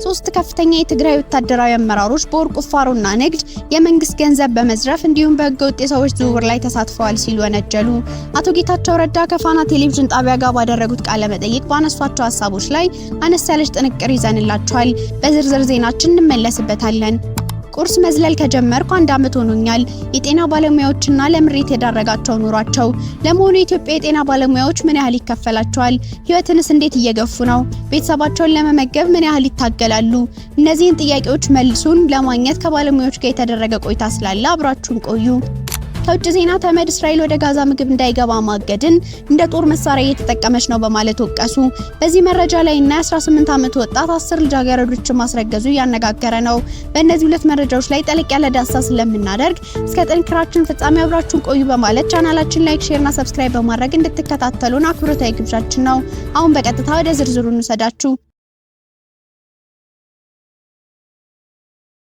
ሶስት ከፍተኛ የትግራይ ወታደራዊ አመራሮች በወርቅ ቁፋሮና ንግድ የመንግስት ገንዘብ በመዝረፍ እንዲሁም በህገወጥ የሰዎች ዝውውር ላይ ተሳትፈዋል ሲሉ ወነጀሉ። አቶ ጌታቸው ረዳ ከፋና ቴሌቪዥን ጣቢያ ጋር ባደረጉት ቃለ መጠይቅ ባነሷቸው ሐሳቦች ላይ አነስ ያለች ጥንቅር ይዘንላችኋል። በዝርዝር ዜናችን እንመለስበታለን። ቁርስ መዝለል ከጀመርኩ 1 ዓመት ሆኖኛል። የጤና ባለሙያዎችና ለምሬት የዳረጋቸው ኑሯቸው። ለመሆኑ የኢትዮጵያ የጤና ባለሙያዎች ምን ያህል ይከፈላቸዋል? ህይወትንስ እንዴት እየገፉ ነው? ቤተሰባቸውን ለመመገብ ምን ያህል ይታገላሉ? እነዚህን ጥያቄዎች መልሱን ለማግኘት ከባለሙያዎች ጋር የተደረገ ቆይታ ስላለ አብራችሁን ቆዩ። ከውጭ ዜና ተመድ እስራኤል ወደ ጋዛ ምግብ እንዳይገባ ማገድን እንደ ጦር መሳሪያ እየተጠቀመች ነው በማለት ወቀሱ። በዚህ መረጃ ላይ እና 18 ዓመት ወጣት 10 ልጃገረዶችን ማስረገዙ ያነጋገረ ነው። በእነዚህ ሁለት መረጃዎች ላይ ጠለቅ ያለ ዳሰሳ ስለምናደርግ እስከ ጥንክራችን ፍጻሜ አብራችሁን ቆዩ በማለት ቻናላችን ላይክ፣ ሼር እና ሰብስክራይብ በማድረግ እንድትከታተሉን አክብሮታዊ ግብዣችን ነው። አሁን በቀጥታ ወደ ዝርዝሩ እንሰዳችሁ።